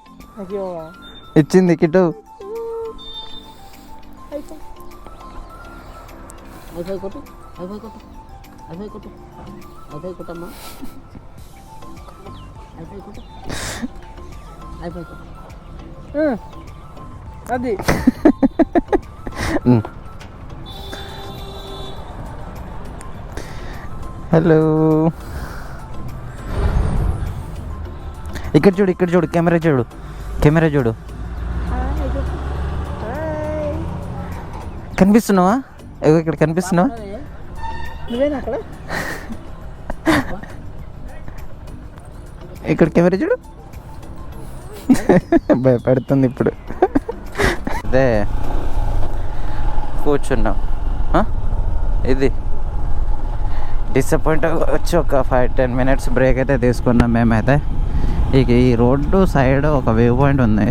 ఇచ్చింది కిట్టు. అది హలో, ఇక్కడ చూడు, ఇక్కడ చూడు, కెమెరా చూడు, కెమెరా చూడు. కనిపిస్తున్నావా? ఇక్కడ కనిపిస్తున్నావా? నువ్వేనా అక్కడ? ఇక్కడ కెమెరా చూడు. భయపడుతుంది ఇప్పుడు. అదే కూర్చున్నాం. ఇది డిసప్పాయింట్ వచ్చి ఒక 5-10 మినిట్స్ బ్రేక్ అయితే తీసుకున్నాం మేమైతే. ఇక ఈ రోడ్డు సైడ్ ఒక వ్యూ పాయింట్ ఉంది,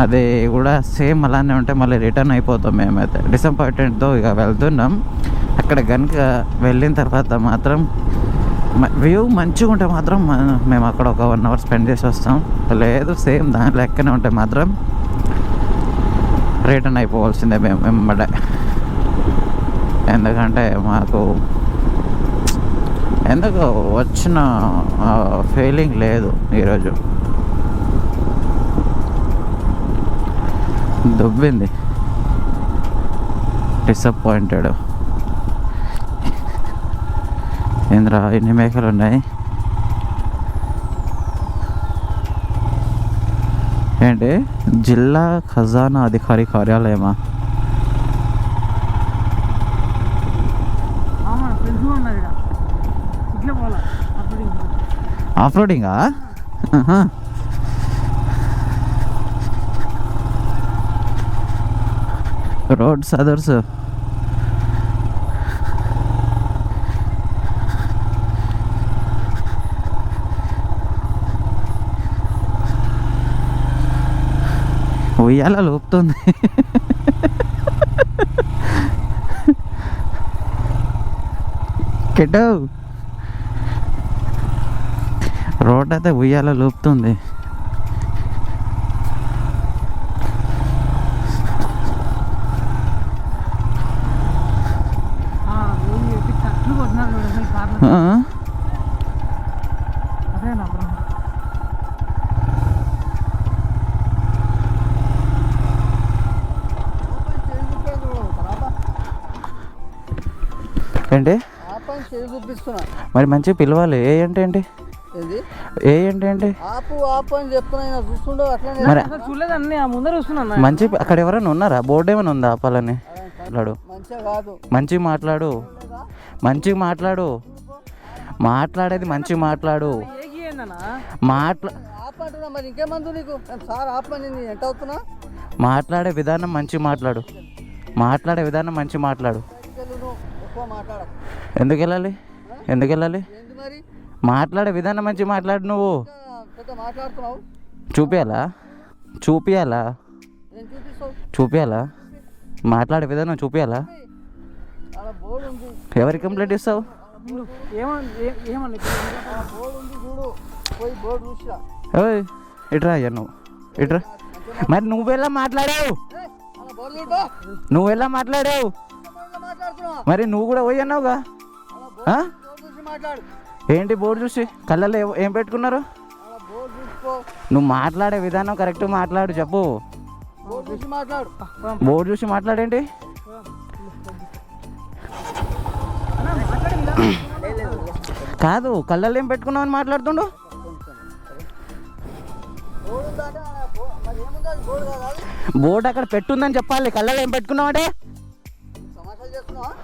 అది కూడా సేమ్ అలానే ఉంటే మళ్ళీ రిటర్న్ అయిపోతాం మేమైతే. డిసప్పాయింటెడ్తో ఇక వెళ్తున్నాం. అక్కడ కనుక వెళ్ళిన తర్వాత మాత్రం వ్యూ మంచిగా ఉంటే మాత్రం మేము అక్కడ ఒక 1 అవర్ స్పెండ్ చేసి వస్తాం. లేదు సేమ్ దాని లెక్కనే ఉంటే మాత్రం రిటర్న్ అయిపోవాల్సిందే మేము వెంబడే. ఎందుకంటే మాకు ఎందుకు వచ్చిన ఫీలింగ్ లేదు ఈరోజు. దుబ్బింది, డిసప్పాయింటెడ్. ఏంద్రా ఎన్ని మేకలు ఉన్నాయి? ఏంటి జిల్లా ఖజానా అధికారి కార్యాలయమా? ఆఫ్ రోడింగా? Roads others. ఉయ్యాల లోపుతుంది. కెట్టో రోడ్ అయితే ఉయ్యాల లోపుతుంది. ఏంటి మరి మంచిగా పిలవాలి. ఏ అంటే ఏంటి? ఏ అంటే ఏంటి? మరి చూడలేదండి, ఆ ముందర చూస్తున్నాను. మంచి అక్కడ ఎవరైనా ఉన్నారా? బోర్డు ఏమైనా ఉందా ఆపాలని? మాట్లాడు, మంచిగా మాట్లాడు, మంచిగా మాట్లాడు, మాట్లాడేది మంచిగా మాట్లాడు. మాట్లాడే విధానం మంచిగా మాట్లాడు, మాట్లాడే విధానం మంచిగా మాట్లాడు. ఎందుకు వెళ్ళాలి? ఎందుకు వెళ్ళాలి? మాట్లాడే విధానం మంచి మాట్లాడు. నువ్వు చూపియాలా? చూపియాలా? చూపియాలా? మాట్లాడే విధానం చూపియాలా? ఎవరికి కంప్లైంట్ ఇస్తావు? ఇట్రా అయ్యా, నువ్వు ఇట్రా. మరి నువ్వెలా మాట్లాడావు? నువ్వెలా మాట్లాడావు? మరి నువ్వు కూడా పోయి అన్నావుగా. ఏంటి బోర్డు చూసి? కళ్ళల్లో ఏం పెట్టుకున్నారు? నువ్వు మాట్లాడే విధానం కరెక్ట్ మాట్లాడు. చెప్పు. బోర్డు చూసి మాట్లాడేంటి? కాదు, కళ్ళల్లో ఏం పెట్టుకున్నావు అని మాట్లాడుతుండు. బోర్డు అక్కడ పెట్టుందని చెప్పాలి. కళ్ళల్లో ఏం పెట్టుకున్నావు అంటే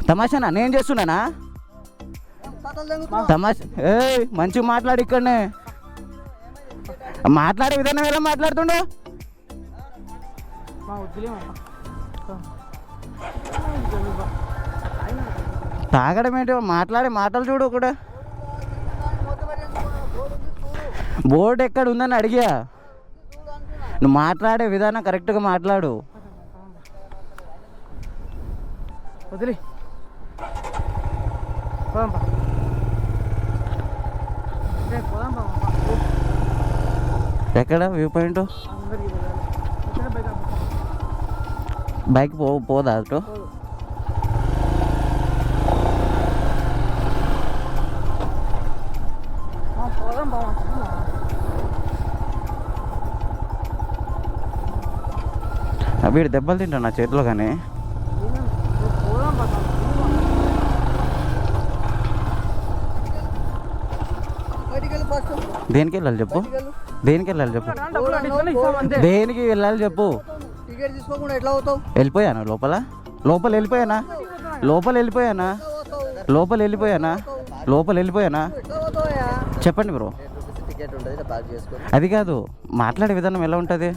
తమాషానా? నేను చేస్తున్నానా తమాషా? మంచిగా మాట్లాడు. ఇక్కడనే మాట్లాడే విధానం ఎలా మాట్లాడుతుండో. తాగడం ఏంటి? మాట్లాడే మాటలు చూడు కూడా. బోర్డు ఎక్కడ ఉందని అడిగా. నువ్వు మాట్లాడే విధానం కరెక్ట్గా మాట్లాడు. వదిలే ఎక్కడ వ్యూ పాయింట్? బైక్ పోదా అటు? వీడు దెబ్బలు తింటా నా చేతిలో. కానీ దేనికి వెళ్ళాలి చెప్పు, దేనికి వెళ్ళాలి చెప్పు, డబ్బులు కట్టించుకొని ఇస్తాం అంతే. దేనికి వెళ్ళాలి చెప్పు. టికెట్ తీసుకోకుండా ఎట్లా అవుతావు? వెళ్ళిపోయాను లోపల, లోపల వెళ్ళిపోయానా, లోపల వెళ్ళిపోయానా, లోపల వెళ్ళిపోయానా, లోపల వెళ్ళిపోయానా చెప్పండి బ్రో. టికెట్ ఉంటుంది పార్క్ చేసుకొని అది కాదు, మాట్లాడే విధానం ఎలా ఉంటుంది?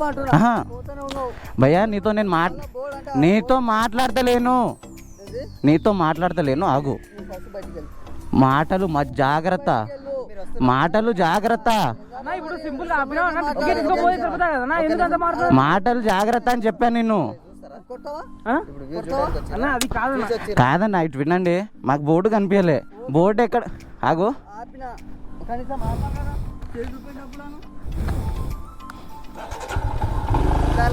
అంటున్నా. ఆహా పోతూనే ఉన్నావు. భయ్యా నీతో నేను నీతో మాట్లాడతలేను, నీతో మాట్లాడతలేను, ఆగు. ఫస్ట్ బయటికి వెళ్ళు. మాటలు జాగ్రత్త, మాటలు జాగ్రత్త, అన్న, ఇప్పుడు సింపుల్ గా ఆపినా అన్న, టికెట్ తీసుకోపోయి సరిపోతా కదా అన్న, ఎందుకు అంత మాట్లాడు? మాటలు జాగ్రత్త అని చెప్పాను నిన్ను. కొడతావా? ఆ? ఇప్పుడు వ్యూస్ చూడడానికి వచ్చిర్రా? అన్న అది కాదన్న. కాదన్న ఇటు వినండి, మాకు బోర్డు కనిపించలే, బోర్డు ఎక్కడ, ఆగు. ఆపినా కనీసం ఆపకరా? చేయి చూపినప్పుడు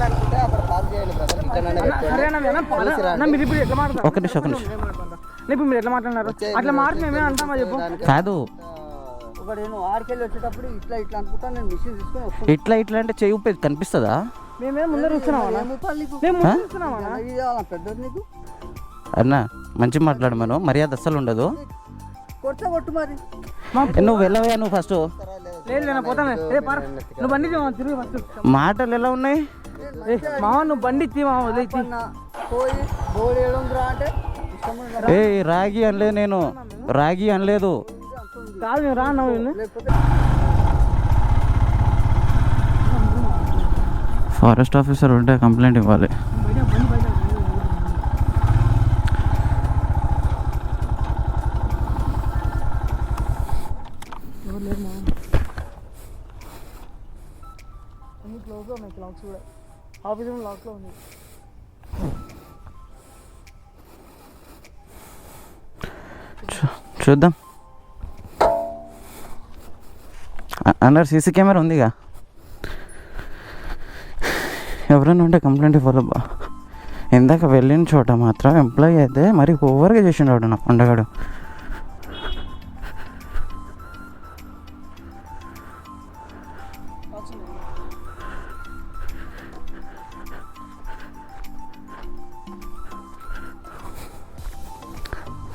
అనుకుంటే అక్కడ పార్క్ చేయాలి బ్రదర్. ఇక్కడనే అన్న, సరే అన్న, అన్న మీరు ఇప్పుడు ఎట్లా మాట్లాడతారు? ఒక నిమిషం, ఒక నిమిషం. ఇప్పుడు మీరు ఎట్లా మాట్లాడినారు? అట్లా మాట మేమే అంటామా చెప్పు? కాదు ఒకటి నేను ఆడికెళ్ళి వచ్చేటప్పుడు ఇట్లా ఇట్లా అనుకుంటా నేను మిషన్ తీసుకొని వస్తాను. ఇట్లా ఇట్లా అంటే చెయ్యి ఊపేది కనిపిస్తుందా? మేమే ముందర చూస్తున్నామా అన్న? మేము ముందు చూస్తున్నామా అన్న? ఇది కావాలా పెద్దది నీకు? అన్న మంచి మాట్లాడమను, మర్యాద అస్సలు ఉండదు. కొట్టు మరి. నువ్వు వెళ్ళవా, నువ్వు ఫస్ట్ లేదు నేను పోతాను. ఏ పార, నువ్వు బండి ఇచ్చి మామ, తిరిగి ఫస్ట్. మాటలు ఎలా ఉన్నాయి? ఏ మామ, నువ్వు బండి ఇచ్చి మామ, వదిలేచ్చి. పోయి బోర్డు వేయడం రా అంటే ఇష్టం ఏ రాగి అనలేదు, నేను రాగి అనలేదు. కాదు మేము రా అన్నావు నిన్ను. లేకపోతే ఫారెస్ట్ ఆఫీసర్ ఉంటే కంప్లైంట్ ఇవ్వాలి. అన్ని క్లోజ్లో ఉన్నాయి, క్లాక్స్ కూడా. ఆఫీస్ లాక్లో ఉంది. చూద్దాం. అన్నారు సీసీ కెమెరా ఉందిగా, ఎవరైనా ఉంటే కంప్లైంట్ ఇవ్వాలబ్బా. ఇందాక వెళ్ళిన చోట మాత్రం ఎంప్లాయీ అయితే మరి ఓవర్గా చేసిండు నా పండగాడు.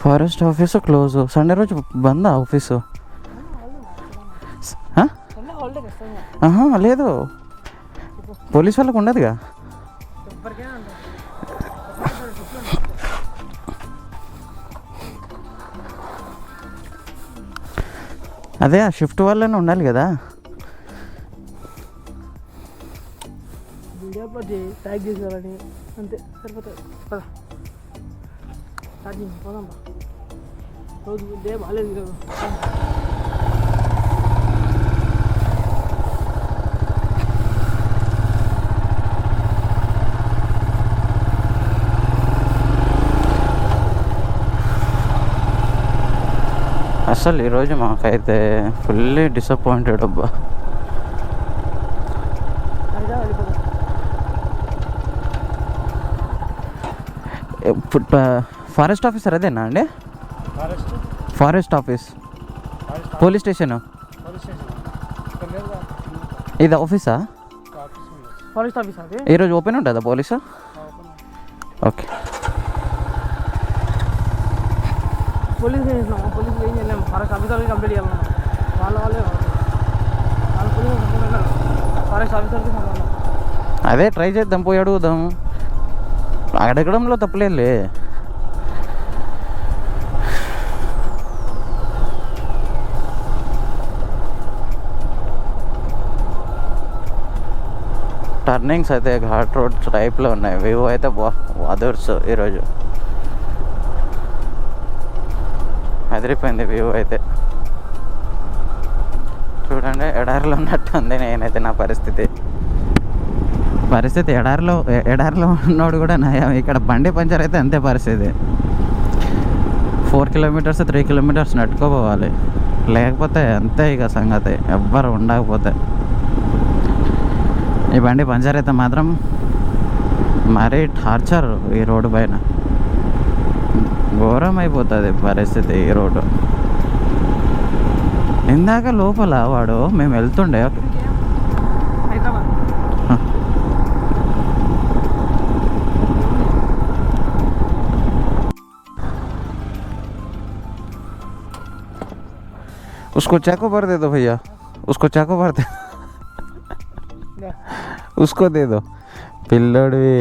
ఫారెస్ట్ ఆఫీసు క్లోజ్, సండే రోజు బందా ఆఫీసు? హాలిడే ఖచ్చితంగా ఆహా లేదు, పోలీస్ వాళ్ళకు ఉండదుగా. ఎవరికైనా ఉంటుంది. అదే ఆ షిఫ్ట్ వాళ్ళనే ఉండాలి కదా. వీడియో అప్లోడ్ చేయి, ట్యాగ్ చేసేవాళ్ళని అంతే సరిపోతుంది. పద స్టార్ట్ చేయి, పోదాం బా. రోజు డే బాగాలేదు ఈరోజు. అసలు ఈరోజు మాకైతే ఫుల్లీ డిసప్పాయింటెడ్ అబ్బా. అదిగా వెళ్ళిపోతాం. ఫారెస్ట్ ఆఫీసర్ అదేనా అండి? ఫారెస్ట్ ఆఫీస్, పోలీస్ స్టేషన్, ఇది ఆఫీసా? ఫారెస్ట్ ఆఫీస్ అది. ఈరోజు ఓపెన్ ఉంటుందా పోలీసు? ఓకే. పోలీస్ చేసినాం, పోలీసులు ఏం చేయలేము. ఫారెస్ట్ ఆఫీసర్కి కంప్లీట్ చేయాలన్నా వాళ్ళే వాళ్ళు పోలీసు ఫారెస్ట్ ఆఫీసర్కి సంబంధం. అదే ట్రై చేద్దాం, పోయి అడుగుదాం. అడగడంలో తప్పలేదులే. టర్నింగ్స్ అయితే ఘాట్ రోడ్ టైప్లో ఉన్నాయి. వ్యూ అయితే అదర్స్ ఈరోజు అదిరిపోయింది వ్యూ అయితే. చూడండి, ఎడారిలో ఉన్నట్టు ఉంది. నేనైతే నా పరిస్థితి ఎడారిలో ఉన్నోడు కూడా నయం. ఇక్కడ బండి పంచర్ అయితే అంతే పరిస్థితి. 4 కిలోమీటర్స్ 3 కిలోమీటర్స్ నట్టుకోపోవాలి, లేకపోతే అంతే ఇక సంగతి. ఎవ్వరు ఉండకపోతే ఈ బండి పంచర్ అయితే మాత్రం మరీ టార్చర్. ఈ రోడ్డు పైన ఘోరం అయిపోతుంది పరిస్థితి ఈ రోడ్డు. ఇందాక లోపల వాడు మేము వెళ్తుండే హైదరాబాద్ उसको चाकू भर दे दो भैया, उसको चाकू भर दे, उसको दे दो పిల్లోడివి.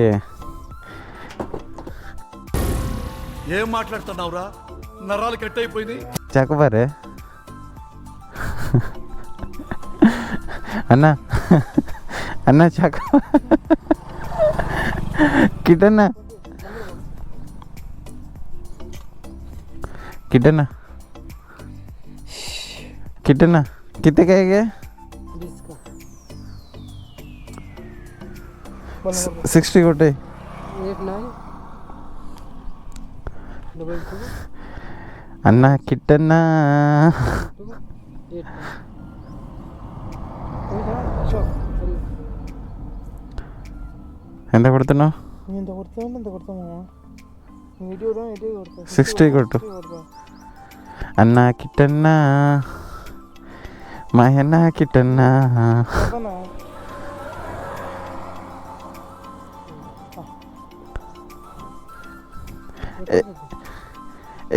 ఏం మాట్లాడుతున్నావురా? నరాలు కట్ అయిపోయింది. చాకు భరే అన్నా, అన్నా చాకు కిటన్నా, కిటన్నా, కిటన్నా कितने का है ये? 60 कोटे 8922 అన్నా కిట్టన్నా ఎంత కొడుతున్నావు? ఎంత కొడతావు అంత కొడతామా? ఇటు కొడతా 60 కొట్టు అన్నా కిట్టన్నా, మా అన్నా కిట్టన్నా.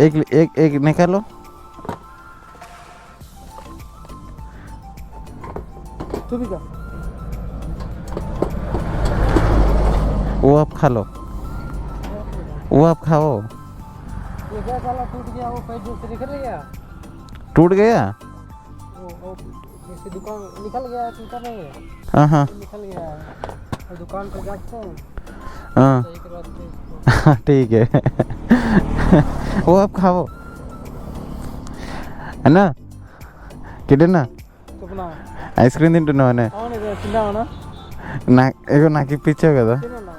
एक निकालो. तू भी का वो आप खा लो, वो आप खाओ. ये क्या साला टूट गया, वो पैर से निकल गया, टूट गया? वो जैसे दुकान निकल गया, टूटा नहीं है. हाँ हाँ निकल गया और दुकान पर जाते हैं हाँ सही करवाते हैं. ठीक है. वो आप खाओ అన్నా కిటన్నా, చెప్పనా ఐస్ క్రీమ్ తింటున్నావనే? అవును ఇది తిన్నావనా? నాకు ఇప్పించావు కదా, తిన్నా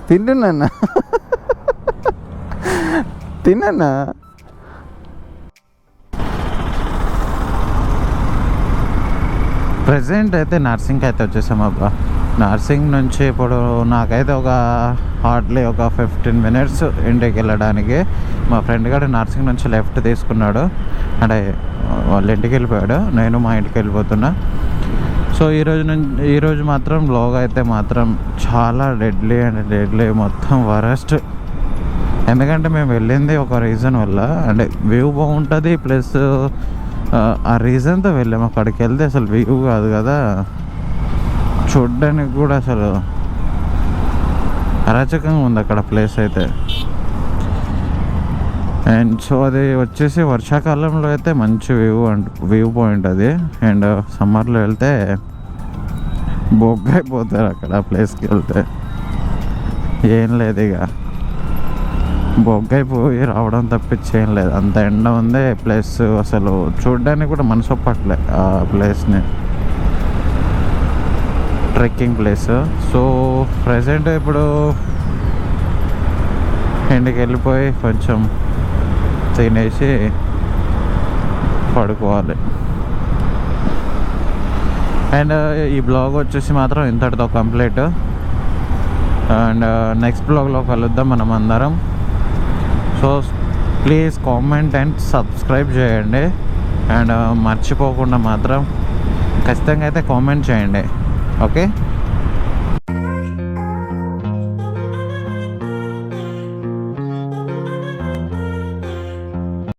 తింటున్నా తిన్నా. ప్రజెంట్ అయితే నర్సింగ్కి అయితే వచ్చేసాం అబ్బా. నర్సింగ్ నుంచి ఇప్పుడు నాకైతే ఒక హార్డ్లీ ఒక 15 మినిట్స్ ఇంటికి వెళ్ళడానికి. మా ఫ్రెండ్ గారు నర్సింగ్ నుంచి లెఫ్ట్ తీసుకున్నాడు, అంటే వాళ్ళ ఇంటికి వెళ్ళిపోయాడు, నేను మా ఇంటికి వెళ్ళిపోతున్నా. సో ఈరోజు మాత్రం బ్లాగ్ అయితే మాత్రం చాలా డెడ్లీ మొత్తం వరస్ట్. ఎందుకంటే మేము వెళ్ళింది ఒక రీజన్ వల్ల, అంటే వ్యూ బాగుంటుంది ప్లస్ ఆ రీజన్తో వెళ్ళాము. అక్కడికి వెళ్తే అసలు వ్యూ కాదు కదా, చూడ్డానికి కూడా అసలు అరాచకంగా ఉంది అక్కడ ప్లేస్ అయితే. అండ్ సో అది వచ్చేసి వర్షాకాలంలో అయితే మంచి వ్యూ పాయింట్ అది, అండ్ సమ్మర్లో వెళ్తే బొగ్గైపోతారు అక్కడ ప్లేస్కి వెళ్తే. ఏం లేదు ఇక బొగ్గైపోయి రావడం తప్పించి ఏం లేదు. అంత ఎండ ఉంది, ప్లస్ అసలు చూడ్డానికి కూడా మనసు ఒప్పట్లే ఆ ప్లేస్ని, ట్రెక్కింగ్ ప్లేస్. సో ప్రజెంట్ ఇప్పుడు ఇంటికి వెళ్ళిపోయి కొంచెం తినేసి పడుకోవాలి. అండ్ ఈ బ్లాగ్ వచ్చేసి మాత్రం ఇంతటితో కంప్లీట్. అండ్ నెక్స్ట్ బ్లాగ్లో కలుద్దాం మనం అందరం. So please comment and subscribe చేయండి. అండ్ మర్చిపోకుండా మాత్రం ఖచ్చితంగా అయితే కామెంట్ చేయండి. ఓకే.